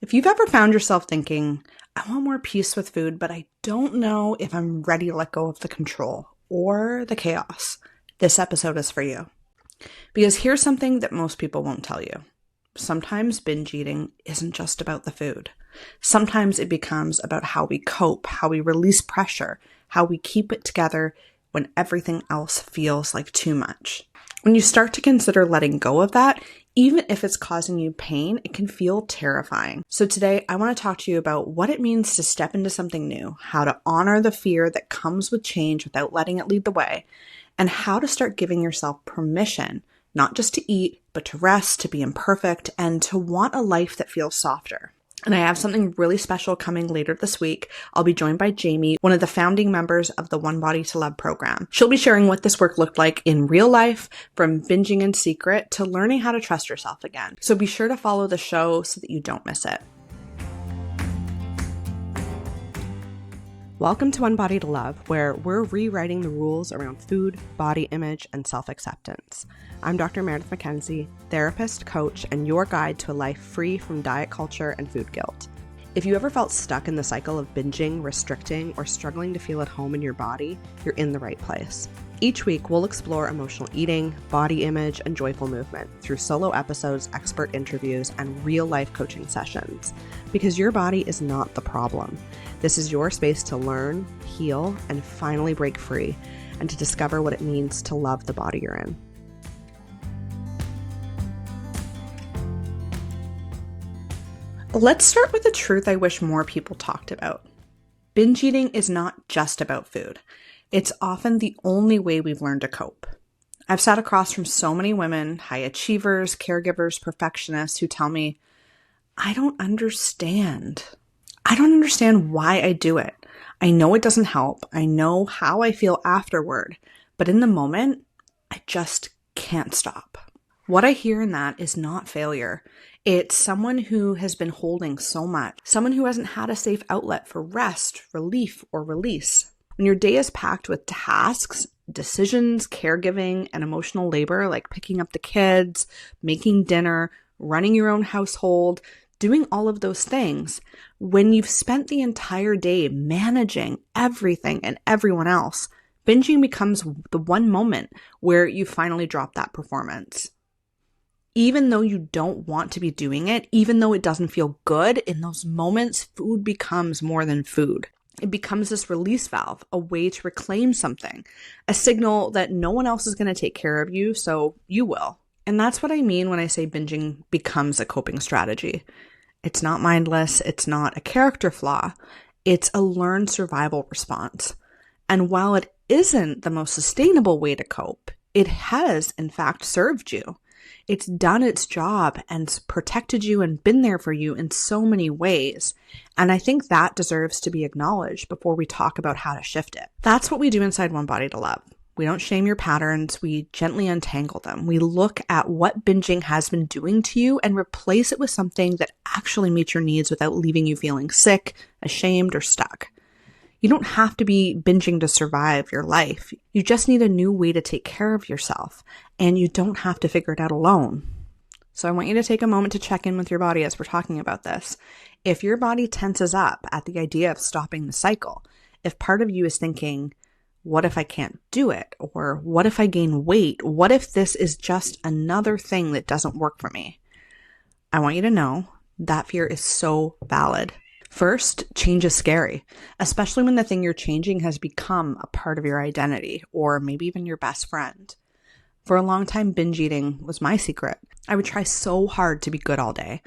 If you've ever found yourself thinking, I want more peace with food, but I don't know if I'm ready to let go of the control or the chaos, this episode is for you. Because here's something that most people won't tell you. Sometimes binge eating isn't just about the food. Sometimes it becomes about how we cope, how we release pressure, how we keep it together when everything else feels like too much. When you start to consider letting go of that, even if it's causing you pain, it can feel terrifying. So today, I want to talk to you about what it means to step into something new, how to honor the fear that comes with change without letting it lead the way, and how to start giving yourself permission, not just to eat, but to rest, to be imperfect, and to want a life that feels softer. And I have something really special coming later this week. I'll be joined by Jamie, one of the founding members of the One Body to Love program. She'll be sharing what this work looked like in real life, from binging in secret to learning how to trust yourself again. So be sure to follow the show so that you don't miss it. Welcome to One Body to Love, where we're rewriting the rules around food, body image, and self-acceptance. I'm Dr. Meredith McKenzie, therapist, coach, and your guide to a life free from diet culture and food guilt. If you ever felt stuck in the cycle of binging, restricting, or struggling to feel at home in your body, you're in the right place. Each week, we'll explore emotional eating, body image, and joyful movement through solo episodes, expert interviews, and real-life coaching sessions. Because your body is not the problem. This is your space to learn, heal, and finally break free, and to discover what it means to love the body you're in. Let's start with a truth I wish more people talked about. Binge eating is not just about food. It's often the only way we've learned to cope. I've sat across from so many women, high achievers, caregivers, perfectionists who tell me, I don't understand. I don't understand why I do it. I know it doesn't help. I know how I feel afterward, but in the moment, I just can't stop. What I hear in that is not failure. It's someone who has been holding so much, someone who hasn't had a safe outlet for rest, relief, or release. When your day is packed with tasks, decisions, caregiving, and emotional labor like picking up the kids, making dinner, running your own household, doing all of those things, when you've spent the entire day managing everything and everyone else, binging becomes the one moment where you finally drop that performance. Even though you don't want to be doing it, even though it doesn't feel good, in those moments, food becomes more than food. It becomes this release valve, a way to reclaim something, a signal that no one else is going to take care of you, so you will. And that's what I mean when I say binging becomes a coping strategy. It's not mindless. It's not a character flaw. It's a learned survival response. And while it isn't the most sustainable way to cope, it has, in fact, served you. It's done its job and protected you and been there for you in so many ways. And I think that deserves to be acknowledged before we talk about how to shift it. That's what we do inside One Body to Love. We don't shame your patterns. We gently untangle them. We look at what binging has been doing to you and replace it with something that actually meets your needs without leaving you feeling sick, ashamed, or stuck. You don't have to be binging to survive your life. You just need a new way to take care of yourself, and you don't have to figure it out alone. So I want you to take a moment to check in with your body as we're talking about this. If your body tenses up at the idea of stopping the cycle, if part of you is thinking, what if I can't do it? Or what if I gain weight? What if this is just another thing that doesn't work for me? I want you to know that fear is so valid. First, change is scary, especially when the thing you're changing has become a part of your identity, or maybe even your best friend. For a long time, binge eating was my secret. I would try so hard to be good all day,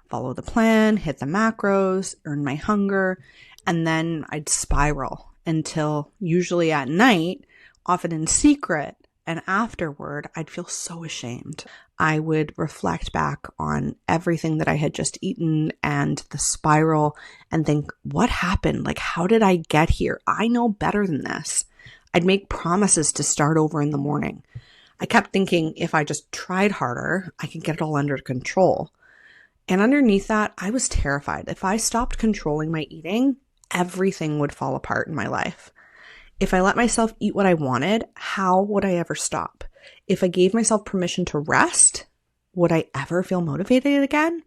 follow the plan, hit the macros, earn my hunger, and then I'd spiral until usually at night, often in secret, and afterward, I'd feel so ashamed. I would reflect back on everything that I had just eaten and the spiral and think, what happened? Like, how did I get here? I know better than this. I'd make promises to start over in the morning. I kept thinking if I just tried harder, I could get it all under control. And underneath that, I was terrified. If I stopped controlling my eating, everything would fall apart in my life. If I let myself eat what I wanted, how would I ever stop? If I gave myself permission to rest, would I ever feel motivated again?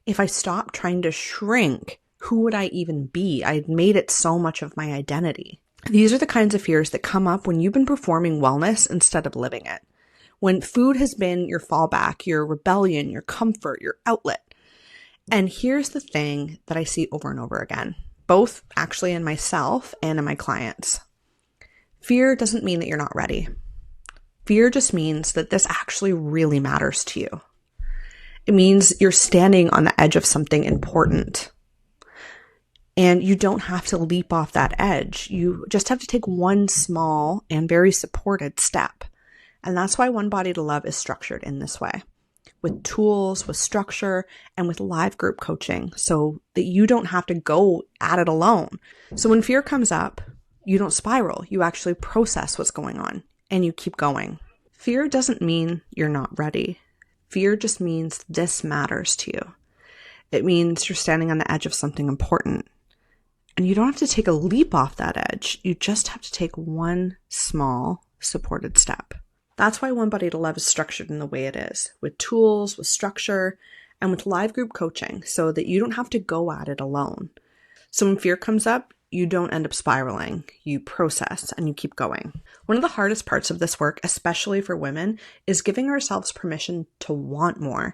If I stopped trying to shrink, who would I even be? I had made it so much of my identity. These are the kinds of fears that come up when you've been performing wellness instead of living it. When food has been your fallback, your rebellion, your comfort, your outlet. And here's the thing that I see over and over again, both actually in myself and in my clients. Fear doesn't mean that you're not ready. Fear just means that this actually really matters to you. It means you're standing on the edge of something important. And you don't have to leap off that edge. You just have to take one small and very supported step. And that's why One Body to Love is structured in this way, with tools, with structure, and with live group coaching so that you don't have to go at it alone. So when fear comes up, you don't spiral. You actually process what's going on and you keep going. Fear doesn't mean you're not ready. Fear just means this matters to you. It means you're standing on the edge of something important. And you don't have to take a leap off that edge. You just have to take one small supported step. That's why One Body to Love is structured in the way it is, with tools, with structure, and with live group coaching so that you don't have to go at it alone. So when fear comes up, you don't end up spiraling. You process and you keep going. One of the hardest parts of this work, especially for women, is giving ourselves permission to want more.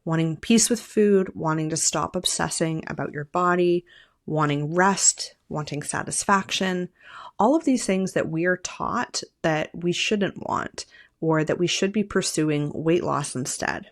Wanting peace with food, wanting to stop obsessing about your body, wanting rest, wanting satisfaction, all of these things that we are taught that we shouldn't want or that we should be pursuing weight loss instead.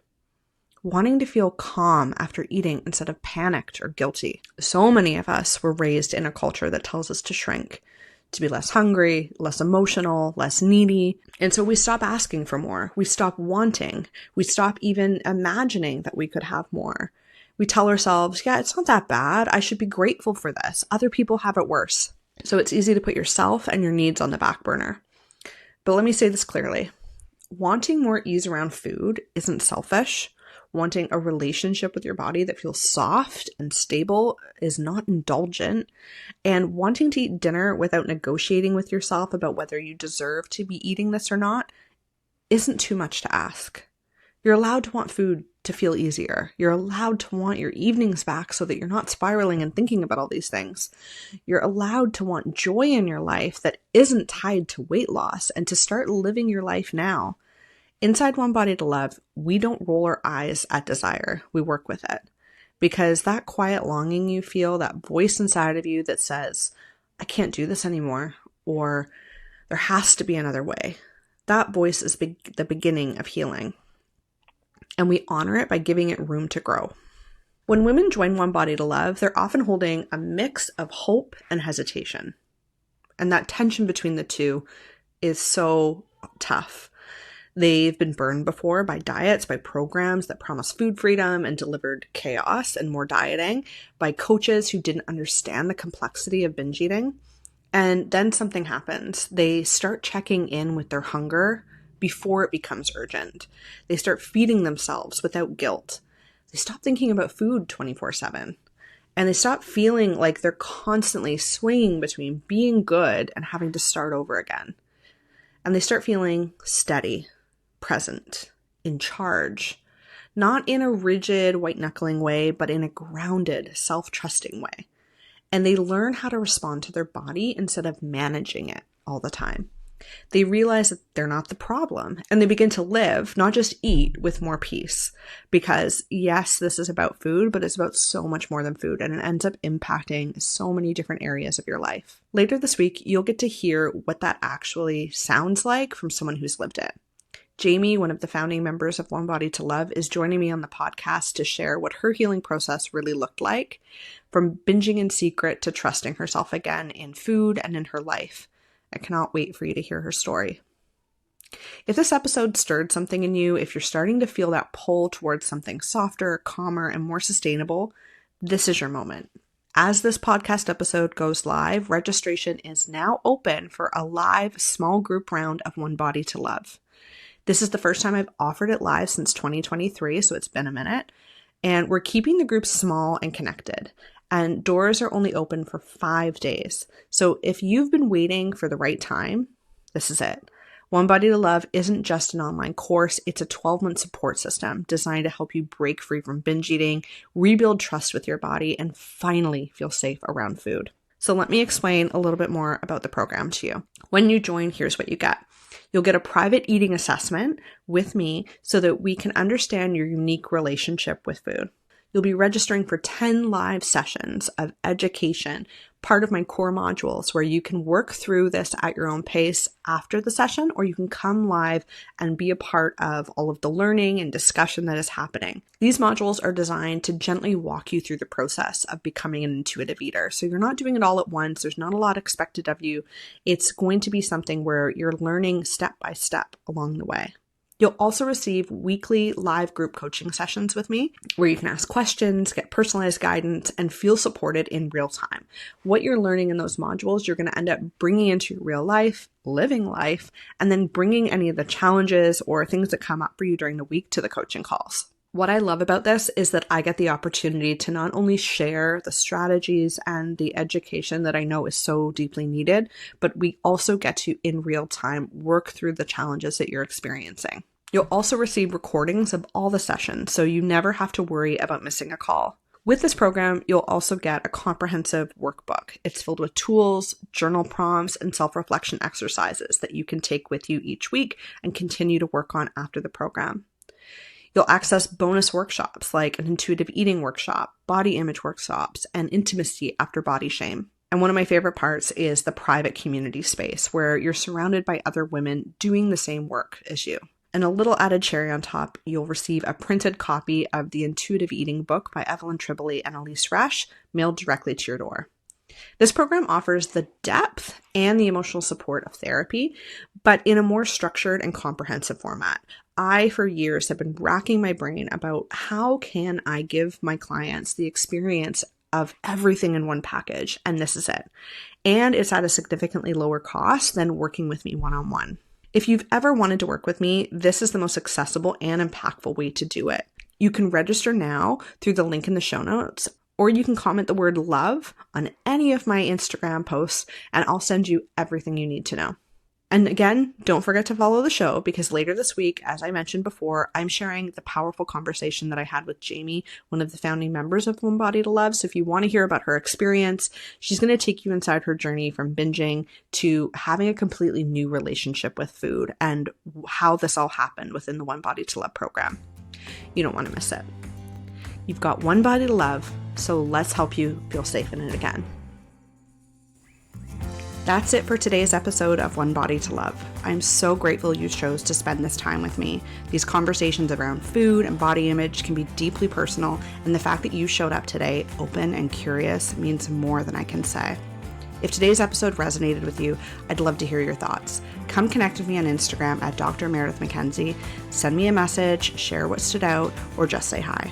Wanting to feel calm after eating instead of panicked or guilty. So many of us were raised in a culture that tells us to shrink, to be less hungry, less emotional, less needy. And so we stop asking for more. We stop wanting. We stop even imagining that we could have more. We tell ourselves, yeah, it's not that bad. I should be grateful for this. Other people have it worse. So it's easy to put yourself and your needs on the back burner. But let me say this clearly. Wanting more ease around food isn't selfish. Wanting a relationship with your body that feels soft and stable is not indulgent. And wanting to eat dinner without negotiating with yourself about whether you deserve to be eating this or not isn't too much to ask. You're allowed to want food to feel easier. You're allowed to want your evenings back so that you're not spiraling and thinking about all these things. You're allowed to want joy in your life that isn't tied to weight loss and to start living your life now. Inside One Body to Love, we don't roll our eyes at desire. We work with it. Because that quiet longing you feel, that voice inside of you that says, I can't do this anymore, or there has to be another way, that voice is the beginning of healing. And we honor it by giving it room to grow. When women join One Body to Love, they're often holding a mix of hope and hesitation. And that tension between the two is so tough. They've been burned before by diets, by programs that promise food freedom and delivered chaos and more dieting, by coaches who didn't understand the complexity of binge eating. And then something happens. They start checking in with their hunger before it becomes urgent. They start feeding themselves without guilt. They stop thinking about food 24/7. And they stop feeling like they're constantly swinging between being good and having to start over again. And they start feeling steady, present, in charge, not in a rigid, white-knuckling way, but in a grounded, self-trusting way. And they learn how to respond to their body instead of managing it all the time. They realize that they're not the problem, and they begin to live, not just eat, with more peace. Because yes, this is about food, but it's about so much more than food, and it ends up impacting so many different areas of your life. Later this week, you'll get to hear what that actually sounds like from someone who's lived it. Jamie, one of the founding members of One Body to Love, is joining me on the podcast to share what her healing process really looked like, from binging in secret to trusting herself again in food and in her life. I cannot wait for you to hear her story. If this episode stirred something in you, if you're starting to feel that pull towards something softer, calmer, and more sustainable, this is your moment. As this podcast episode goes live, registration is now open for a live small group round of One Body to Love. This is the first time I've offered it live since 2023, so it's been a minute. And we're keeping the group small and connected. And doors are only open for 5 days. So if you've been waiting for the right time, this is it. One Body to Love isn't just an online course, it's a 12-month support system designed to help you break free from binge eating, rebuild trust with your body, and finally feel safe around food. So let me explain a little bit more about the program to you. When you join, here's what you get. You'll get a private eating assessment with me so that we can understand your unique relationship with food. You'll be registering for 10 live sessions of education, part of my core modules, where you can work through this at your own pace after the session, or you can come live and be a part of all of the learning and discussion that is happening. These modules are designed to gently walk you through the process of becoming an intuitive eater. So you're not doing it all at once. There's not a lot expected of you. It's going to be something where you're learning step by step along the way. You'll also receive weekly live group coaching sessions with me where you can ask questions, get personalized guidance, and feel supported in real time. What you're learning in those modules, you're going to end up bringing into your real life, living life, and then bringing any of the challenges or things that come up for you during the week to the coaching calls. What I love about this is that I get the opportunity to not only share the strategies and the education that I know is so deeply needed, but we also get to, in real time, work through the challenges that you're experiencing. You'll also receive recordings of all the sessions, so you never have to worry about missing a call. With this program, you'll also get a comprehensive workbook. It's filled with tools, journal prompts, and self-reflection exercises that you can take with you each week and continue to work on after the program. You'll access bonus workshops like an intuitive eating workshop, body image workshops, and intimacy after body shame. And one of my favorite parts is the private community space where you're surrounded by other women doing the same work as you. And a little added cherry on top, you'll receive a printed copy of the Intuitive Eating book by Evelyn Tribole and Elise Resch mailed directly to your door. This program offers the depth and the emotional support of therapy, but in a more structured and comprehensive format. I, for years, have been racking my brain about how can I give my clients the experience of everything in one package, and this is it. And it's at a significantly lower cost than working with me one-on-one. If you've ever wanted to work with me, this is the most accessible and impactful way to do it. You can register now through the link in the show notes, or you can comment the word love on any of my Instagram posts, and I'll send you everything you need to know. And again, don't forget to follow the show because later this week, as I mentioned before, I'm sharing the powerful conversation that I had with Jamie, one of the founding members of One Body to Love. So if you want to hear about her experience, she's going to take you inside her journey from binging to having a completely new relationship with food and how this all happened within the One Body to Love program. You don't want to miss it. You've got one body to love, so let's help you feel safe in it again. That's it for today's episode of One Body to Love. I'm so grateful you chose to spend this time with me. These conversations around food and body image can be deeply personal, and the fact that you showed up today open and curious means more than I can say. If today's episode resonated with you, I'd love to hear your thoughts. Come connect with me on Instagram at Dr. Meredith McKenzie, send me a message, share what stood out, or just say hi.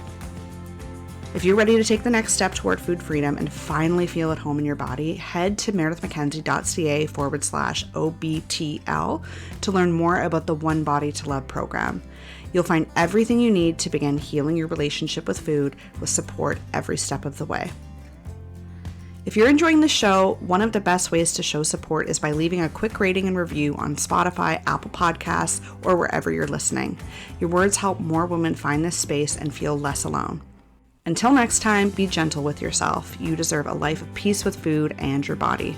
If you're ready to take the next step toward food freedom and finally feel at home in your body, head to meredithmckenzie.ca/OBTL to learn more about the One Body to Love program. You'll find everything you need to begin healing your relationship with food with support every step of the way. If you're enjoying the show, one of the best ways to show support is by leaving a quick rating and review on Spotify, Apple Podcasts, or wherever you're listening. Your words help more women find this space and feel less alone. Until next time, be gentle with yourself. You deserve a life of peace with food and your body.